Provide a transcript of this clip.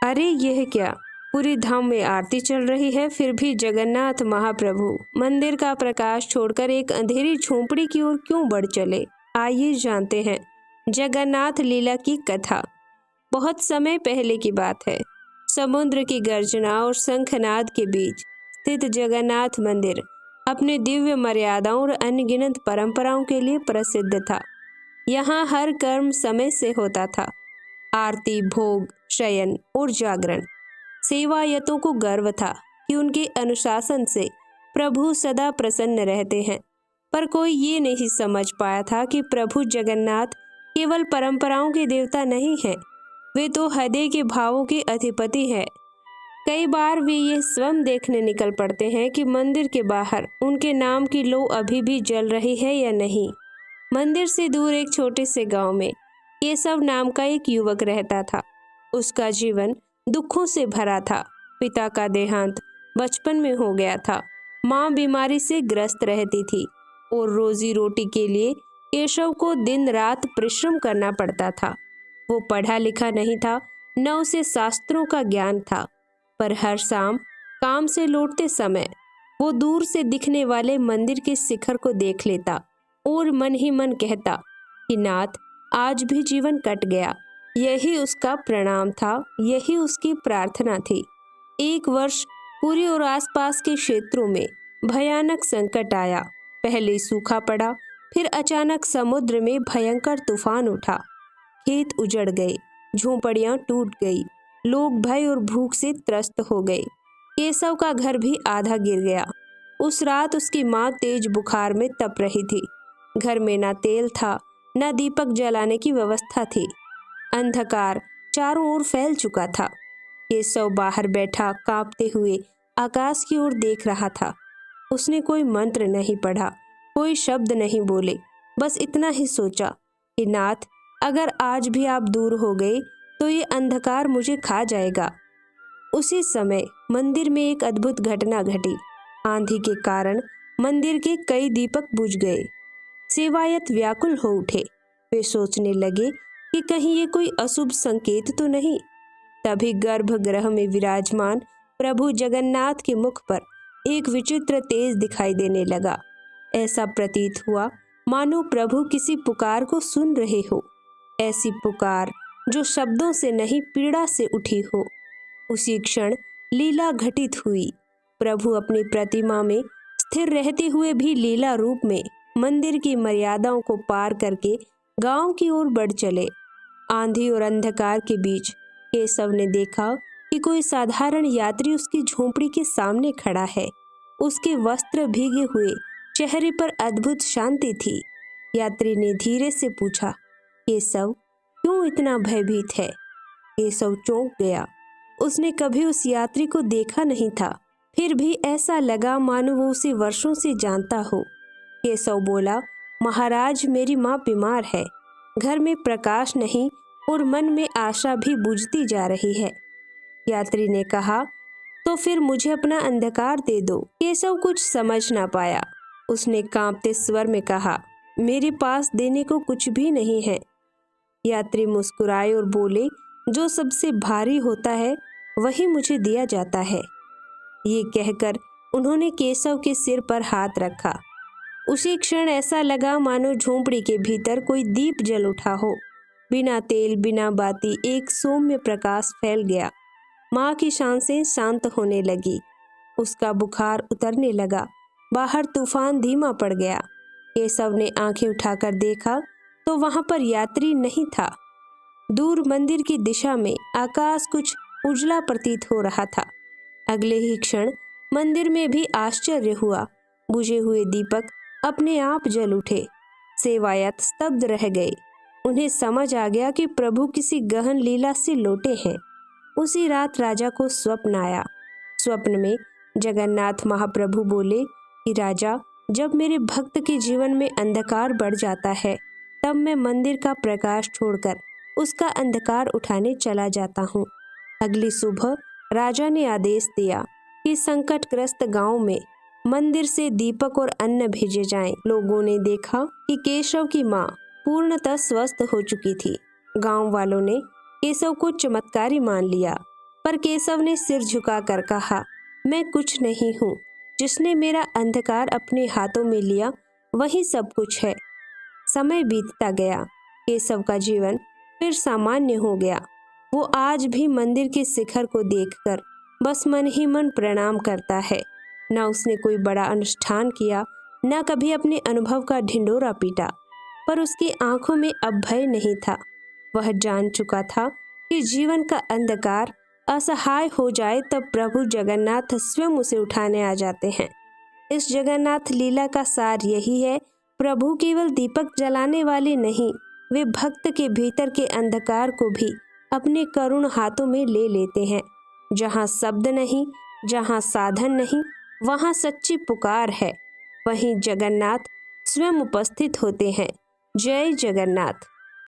अरे यह क्या, पूरी धाम में आरती चल रही है, फिर भी जगन्नाथ महाप्रभु मंदिर का प्रकाश छोड़कर एक अंधेरी झोंपड़ी की ओर क्यों बढ़ चले? आइए जानते हैं जगन्नाथ लीला की कथा। बहुत समय पहले की बात है। समुद्र की गर्जना और शंखनाद के बीच स्थित जगन्नाथ मंदिर अपने दिव्य मर्यादाओं और अनगिनत परंपराओं के लिए प्रसिद्ध था। यहाँ हर कर्म समय से होता था। आरती, भोग, शयन और जागरण। सेवायतों को गर्व था कि उनके अनुशासन से प्रभु सदा प्रसन्न रहते हैं। पर कोई ये नहीं समझ पाया था कि प्रभु जगन्नाथ केवल परंपराओं के देवता नहीं हैं, वे तो हृदय के भावों के अधिपति हैं। कई बार वे ये स्वयं देखने निकल पड़ते हैं कि मंदिर के बाहर उनके नाम की लौ अभी भी जल रही है या नहीं। मंदिर से दूर एक छोटे से गांव में केशव नाम का एक युवक रहता था। उसका जीवन दुखों से भरा था। पिता का देहांत बचपन में हो गया था। माँ बीमारी से ग्रस्त रहती थी और रोजी रोटी के लिए केशव को दिन रात परिश्रम करना पड़ता था। वो पढ़ा लिखा नहीं था, न उसे शास्त्रों का ज्ञान था, पर हर शाम काम से लौटते समय वो दूर से दिखने वाले मंदिर के शिखर को देख लेता और मन ही मन कहता कि नाथ, आज भी जीवन कट गया। यही उसका प्रणाम था, यही उसकी प्रार्थना थी। एक वर्ष पुरी और आसपास के क्षेत्रों में भयानक संकट आया। पहले सूखा पड़ा, फिर अचानक समुद्र में भयंकर तूफान उठा। खेत उजड़ गए, झोंपड़ियां टूट गई, लोग भय और भूख से त्रस्त हो गए। केशव का घर भी आधा गिर गया। उस रात उसकी माँ तेज बुखार में तप रही थी। घर में ना तेल था, न दीपक जलाने की व्यवस्था थी। अंधकार चारों ओर फैल चुका था। केशव बाहर बैठा कांपते हुए आकाश की ओर देख रहा था। उसने कोई मंत्र नहीं पढ़ा, कोई शब्द नहीं बोले, बस इतना ही सोचा कि नाथ, अगर आज भी आप दूर हो गए तो ये अंधकार मुझे खा जाएगा। उसी समय मंदिर में एक अद्भुत घटना घटी। आंधी के कारण मंदिर के कई दीपक बुझ गए। सेवायत व्याकुल हो उठे। वे सोचने लगे कि कहीं ये कोई अशुभ संकेत तो नहीं। तभी गर्भगृह में विराजमान प्रभु जगन्नाथ के मुख पर एक विचित्र तेज दिखाई देने लगा। ऐसा प्रतीत हुआ मानो प्रभु किसी पुकार को सुन रहे हो। ऐसी पुकार जो शब्दों से नहीं, पीड़ा से उठी हो। उसी क्षण लीला घटित हुई। प्रभु अपनी प्रतिमा में स्थिर रहते हुए भी लीला रूप में मंदिर की मर्यादाओं को पार करके गांव की ओर बढ़ चले। आंधी और अंधकार के बीच केशव ने देखा कि कोई साधारण यात्री उसकी झोंपड़ी के सामने खड़ा है। उसके वस्त्र भीगे हुए, चेहरे पर अद्भुत शांति थी। यात्री ने धीरे से पूछा, केशव, क्यों इतना भयभीत है? केशव चौंक गया। उसने कभी उस यात्री को देखा नहीं था, फिर भी ऐसा लगा मानो वो उसे वर्षों से जानता हो। केशव बोला, महाराज, मेरी माँ बीमार है। घर में प्रकाश नहीं और मन में आशा भी बुझती जा रही है। यात्री ने कहा, तो फिर मुझे अपना अंधकार दे दो। केशव कुछ समझ ना पाया। उसने कांपते स्वर में कहा, मेरे पास देने को कुछ भी नहीं है। यात्री मुस्कुराए और बोले, जो सबसे भारी होता है वही मुझे दिया जाता है। ये कहकर उन्होंने केशव के सिर पर हाथ रखा। उसी क्षण ऐसा लगा मानो झोंपड़ी के भीतर कोई दीप जल उठा हो। बिना तेल, बिना बाती एक सौम्य प्रकाश फैल गया। माँ की सांसें शांत होने लगी। उसका बुखार उतरने लगा। बाहर तूफान धीमा पड़ गया। केशव ने आंखें उठाकर देखा तो वहां पर यात्री नहीं था। दूर मंदिर की दिशा में आकाश कुछ उजला प्रतीत हो रहा था। अगले ही क्षण मंदिर में भी आश्चर्य हुआ। बुझे हुए दीपक अपने आप जल उठे। सेवायत स्तब्ध रह गए। उन्हें समझ आ गया कि प्रभु किसी गहन लीला से लौटे हैं। उसी रात राजा को स्वप्न आया। स्वप्न में जगन्नाथ महाप्रभु बोले कि राजा, जब मेरे भक्त के जीवन में अंधकार बढ़ जाता है तब मैं मंदिर का प्रकाश छोड़कर उसका अंधकार उठाने चला जाता हूँ। अगली सुबह राजा ने आदेश दिया कि संकटग्रस्त गांव में मंदिर से दीपक और अन्न भेजे जाएं। लोगों ने देखा कि केशव की माँ पूर्णतः स्वस्थ हो चुकी थी। गांव वालों ने केशव को चमत्कारी मान लिया। पर केशव ने सिर झुकाकर कहा, मैं कुछ नहीं हूँ। जिसने मेरा अंधकार अपने हाथों में लिया वही सब कुछ है। समय बीतता गया। केशव का जीवन फिर सामान्य हो गया। वो आज भी मंदिर के शिखर को देखकर बस मन ही मन प्रणाम करता है। न उसने कोई बड़ा अनुष्ठान किया, न कभी अपने अनुभव का ढिंढोरा पीटा, पर उसकी आंखों में अब भय नहीं था। वह जान चुका था कि जीवन का अंधकार असहाय हो जाए तब प्रभु जगन्नाथ स्वयं उसे उठाने आ जाते हैं। इस जगन्नाथ लीला का सार यही है, प्रभु केवल दीपक जलाने वाले नहीं, वे भक्त के भीतर के अंधकार को भी अपने करुण हाथों में ले लेते हैं। जहाँ शब्द नहीं, जहाँ साधन नहीं, वहाँ सच्ची पुकार है। वहीं जगन्नाथ स्वयं उपस्थित होते हैं। जय जगन्नाथ।